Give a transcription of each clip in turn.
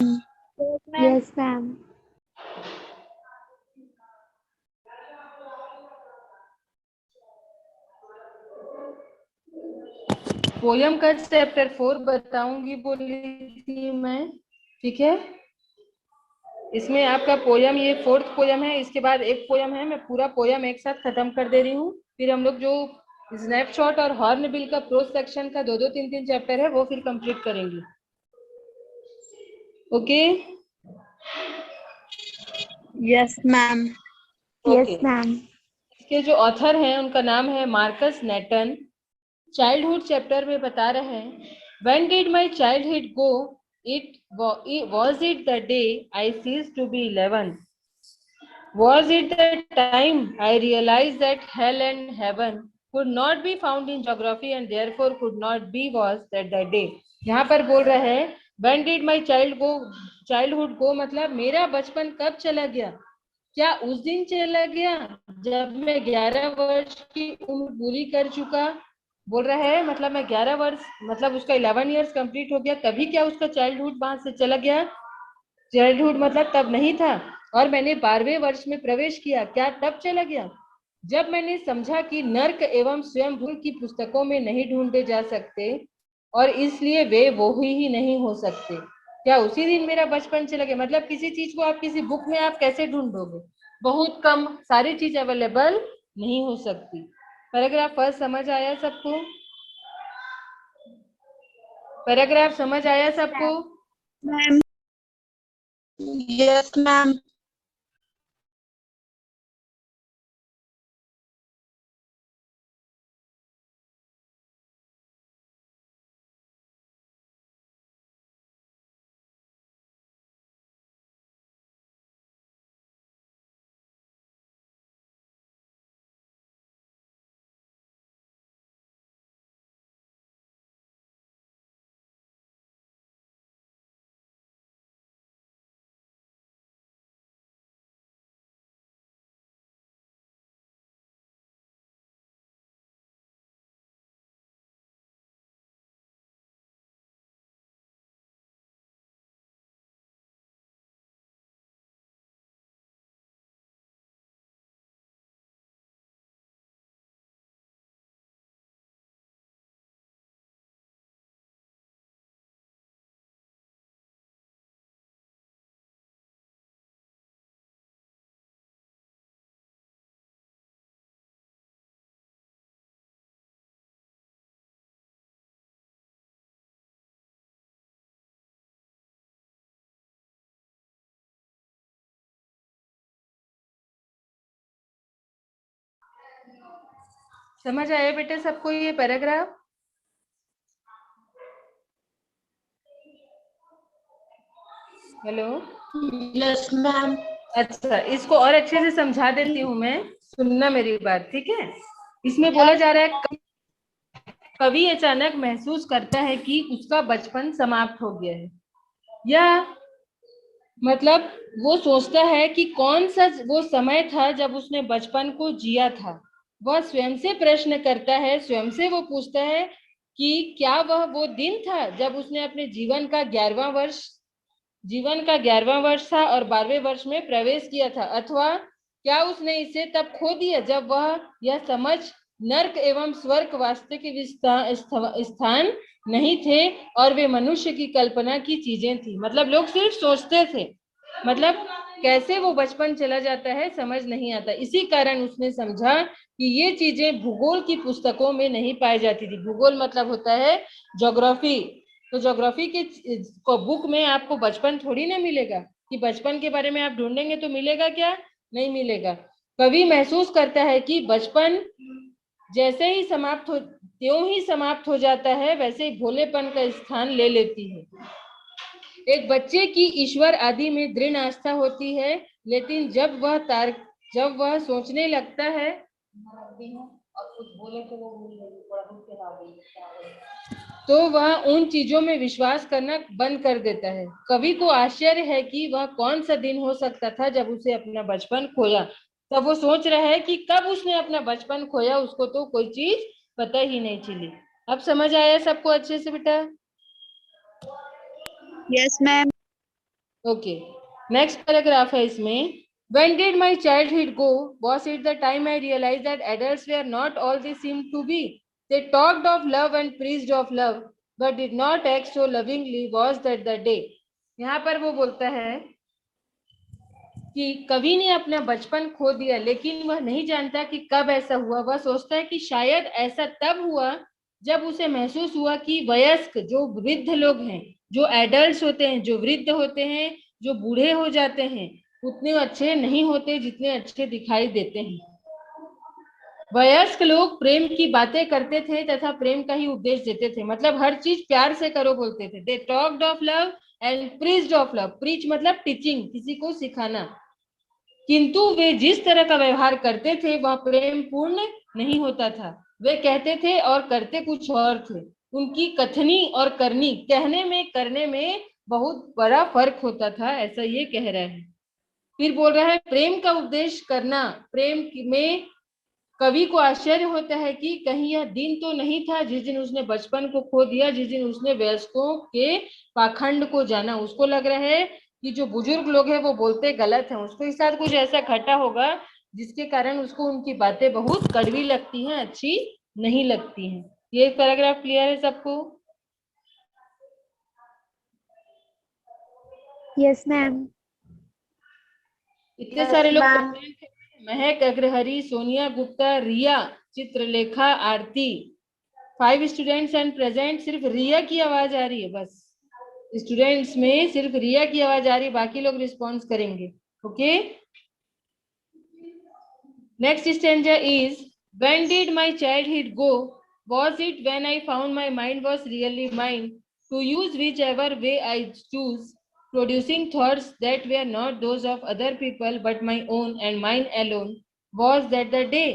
Yes, ma'am. Poem का chapter 4 बताऊंगी बोली थी मैं, ठीक है। इसमें आपका पोयम ये 4th पोयम है, इसके बाद एक पोयम है, मैं पूरा पोयम एक साथ खत्म कर दे रही हूँ। फिर हम लोग जो स्नैपशॉट और हॉर्नबिल का प्रोज सेक्शन का 2-2 3-3 चैप्टर है वो फिर कंप्लीट करेंगे। Okay. Yes, ma'am. Okay. Yes, ma'am. इसके जो ऑथर हैं उनका नाम है मार्कस नेटन। चाइल्डहुड चैप्टर में बता रहे हैं, When did my childhood go? Was it the day I ceased to be 11? Was it the time I realized that hell and heaven could not be found in geography and therefore could not be? Was that the day? यहाँ पर बोल रहे हैं When did my childhood go मतलब मेरा बचपन कब चला गया? क्या उस दिन चला गया जब मैं 11 वर्ष की उम्र पूरी कर चुका? बोल रहा है मतलब मैं 11 वर्ष मतलब उसका 11 ईयर्स कंप्लीट हो गया, तभी क्या उसका चाइल्डहुड वहां से चला गया? चाइल्डहुड मतलब तब नहीं था। और मैंने 12वें वर्ष में प्रवेश किया, क्या तब चला गया? जब मैंने समझा कि नर्क एवं स्वयं भूल की पुस्तकों में नहीं ढूंढे जा सकते और इसलिए वे वो ही नहीं हो सकते, क्या उसी दिन मेरा बचपन चला गया? मतलब किसी चीज को आप किसी बुक में आप कैसे ढूंढोगे? बहुत कम, सारी चीज अवेलेबल नहीं हो सकती। पैराग्राफ फर्स्ट समझ आया सबको? पैराग्राफ समझ आया सबको? Ma'am. Yes, ma'am. समझ आया बेटे सबको ये पैराग्राफ? हेलो। Yes, ma'am. अच्छा, इसको और अच्छे से समझा देती हूँ मैं, सुनना मेरी बात, ठीक है। इसमें बोला Yes. जा रहा है कवि अचानक महसूस करता है कि उसका बचपन समाप्त हो गया है, या मतलब वो सोचता है कि कौन सा वो समय था जब उसने बचपन को जिया था। वह स्वयं से प्रश्न करता है, स्वयं से वो पूछता है कि क्या वह वो दिन था जब उसने अपने जीवन का 11वां वर्ष था और 12वें वर्ष में प्रवेश किया था, अथवा क्या उसने इसे तब खो दिया जब वह यह समझ नर्क एवं स्वर्ग वास्तविक स्थान नहीं थे और वे मनुष्य की कल्पना की चीजें थी। मतलब लोग सिर्फ सोचते थे, मतलब कैसे वो बचपन चला जाता है समझ नहीं आता। इसी कारण उसने समझा कि ये चीजें भूगोल की पुस्तकों में नहीं पाई जाती थी। भूगोल मतलब होता है ज्योग्राफी। तो ज्योग्राफी के बुक में आपको बचपन थोड़ी ना मिलेगा कि बचपन के बारे में आप ढूंढेंगे तो मिलेगा क्या? नहीं मिलेगा। कवि महसूस करता है कि बचपन जैसे ही समाप्त हो त्यों ही समाप्त हो जाता है, वैसे ही भोलेपन का स्थान ले लेती है। एक बच्चे की ईश्वर आदि में दृढ़ आस्था होती है, लेकिन जब वह सोचने लगता है तो वह उन चीजों में विश्वास करना बंद कर देता है। कवि को आश्चर्य है कि वह कौन सा दिन हो सकता था जब उसे अपना बचपन खोया। तब वो सोच रहा है कि कब उसने अपना बचपन खोया, उसको तो कोई चीज पता ही नहीं चली। अब समझ आया सबको अच्छे से बेटा? Yes, ma'am. Okay, next paragraph है इसमें. When did my childhood go? Was it the time I realized that adults were not all they seemed to be? They talked of love and preached of love, but did not act so lovingly. Was that the day? यहाँ पर वो बोलता है कि कवि ने अपना बचपन खो दिया, लेकिन वह नहीं जानता कि कब ऐसा हुआ. वह सोचता है कि शायद ऐसा तब हुआ जब उसे महसूस हुआ कि वयस्क, जो वृद्ध लोग हैं, जो एडल्ट्स होते हैं, जो वृद्ध होते हैं, जो बूढ़े हो जाते हैं, उतने अच्छे नहीं होते जितने अच्छे दिखाई देते हैं. वयस्क लोग प्रेम की बातें करते थे तथा प्रेम का ही उपदेश देते थे. मतलब हर चीज प्यार से करो बोलते थे. They talked of love and preached of love. Preach मतलब टीचिंग, किसी को सिखाना. किंतु वे जिस तरह का व्यवहार करते थे वह प्रेम पूर्ण नहीं होता था. वे कहते थे और करते कुछ और थे. उनकी कथनी और करनी, कहने में करने में बहुत बड़ा फर्क होता था, ऐसा ये कह रहा है. फिर बोल रहा है प्रेम का उपदेश करना. प्रेम में कवि को आश्चर्य होता है कि कहीं यह दिन तो नहीं था जिस दिन उसने बचपन को खो दिया, जिस दिन उसने वयस्कों के पाखंड को जाना. उसको लग रहा है कि जो बुजुर्ग लोग हैं वो बोलते गलत हैं. उसके साथ कुछ ऐसा घटा होगा जिसके कारण उसको उनकी बातें बहुत कड़वी लगती हैं, अच्छी नहीं लगती हैं. ये पैराग्राफ क्लियर है सबको? Yes, ma'am. इतने सारे लोग present हैं. महक अग्रहरी, सोनिया गुप्ता, रिया, चित्रलेखा, आरती. 5 स्टूडेंट्स एंड प्रेजेंट. सिर्फ रिया की आवाज आ रही है. बस स्टूडेंट्स में सिर्फ रिया की आवाज आ रही है, बाकी लोग रिस्पॉन्स करेंगे. Okay. Next stanza is when did my childhood go? Was it when I found my mind was really mine, to use whichever way I choose, producing thoughts that were not those of other people but my own and mine alone? Was that the day?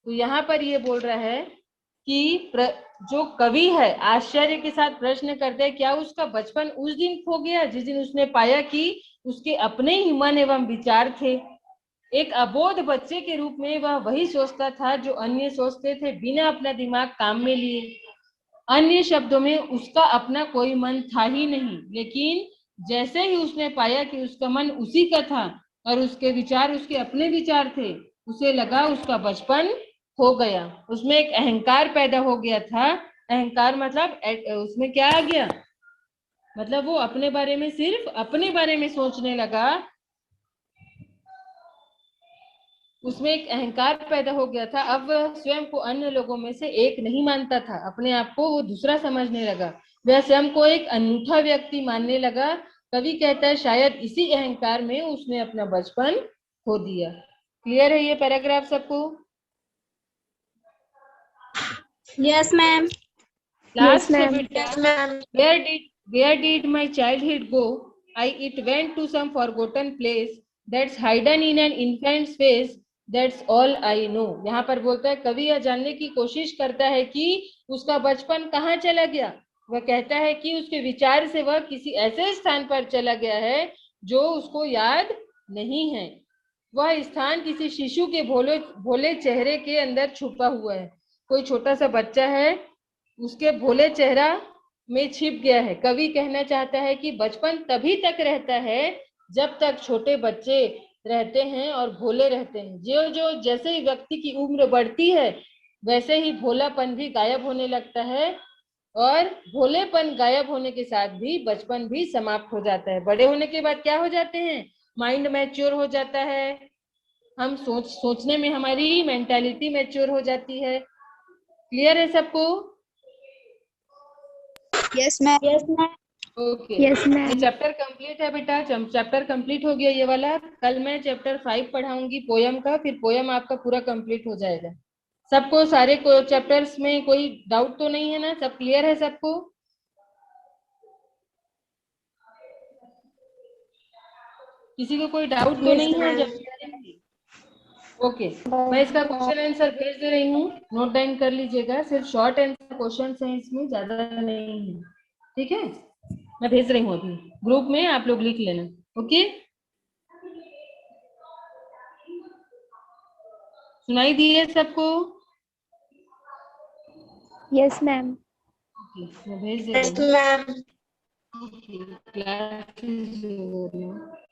तो यहाँ पर ये बोल रहा है कि जो कवि है आश्चर्य के साथ प्रश्न करते हैं क्या उसका बचपन उस दिन खो गया जिस दिन उसने पाया कि उसके अपने ही मन एवं विचार थे. एक अबोध बच्चे के रूप में वह वही सोचता था जो अन्य सोचते थे, बिना अपना दिमाग काम में लिए. अन्य शब्दों में उसका अपना कोई मन था ही नहीं. लेकिन जैसे ही उसने पाया कि उसका मन उसी का था और उसके विचार उसके अपने विचार थे, उसे लगा उसका बचपन हो गया. उसमें एक अहंकार पैदा हो गया था. अहंकार मतलब उसमें क्या आ गया, मतलब वो अपने बारे में, सिर्फ अपने बारे में सोचने लगा. उसमें एक अहंकार पैदा हो गया था. अब वह स्वयं को अन्य लोगों में से एक नहीं मानता था. अपने आप को वो दूसरा समझने लगा. वह स्वयं को एक अनूठा व्यक्ति मानने लगा. कवि कहता है शायद इसी अहंकार में उसने अपना बचपन खो दिया. क्लियर है ये पैराग्राफ सबको? Yes, ma'am. लास्ट Yes, है ma'am. बेटा. Yes, ma'am. Where did my childhood go? It went to some forgotten place that's hidden in an infant's face. That's all I know. यहाँ पर बोलता है कवि यह जानने की कोशिश करता है कि उसका बचपन कहाँ चला गया. वह कहता है कि उसके विचार से वह किसी ऐसे स्थान पर चला गया है जो उसको याद नहीं है. वह स्थान किसी शिशु के भोले भोले चेहरे के अंदर छुपा हुआ है. कोई छोटा सा बच्चा है, उसके भोले चेहरा में छिप गया है. कवि कहना चाहता है कि बचपन तभी तक रहता है जब तक छोटे बच्चे रहते हैं और भोले रहते हैं. जो जो जैसे ही व्यक्ति की उम्र बढ़ती है वैसे ही भोलापन भी गायब होने लगता है और भोलेपन गायब होने के साथ भी बचपन भी समाप्त हो जाता है. बड़े होने के बाद क्या हो जाते हैं, माइंड मैच्योर हो जाता है. हम सोचने में हमारी मेंटालिटी मैच्योर हो जाती है. क्लियर है सबको? Yes, ma'am. Yes, ma'am. Okay. Yes, ये ma'am. चैप्टर कंप्लीट है बेटा. चैप्टर कंप्लीट हो गया ये वाला. कल मैं चैप्टर 5 पढ़ाऊंगी पोयम का. फिर पोयम आपका पूरा कंप्लीट हो जाएगा. सबको सारे चैप्टर्स में कोई डाउट तो नहीं है ना? सब क्लियर है सबको? किसी को कोई डाउट तो नहीं है? ओके. मैं इसका क्वेश्चन आंसर भेज दे रही हूँ, नोट डाउन कर लीजिएगा. सिर्फ शॉर्ट आंसर क्वेश्चन हैं इसमें, ज्यादा नहीं है. ठीक है, मैं भेज रही हूँ अभी ग्रुप में, आप लोग लिख लेना. ओके. सुनाई दी है सबको? Yes, ma'am. ओके, मैं भेज दे Yes, रही हूँ. ma'am. Okay, class is over now.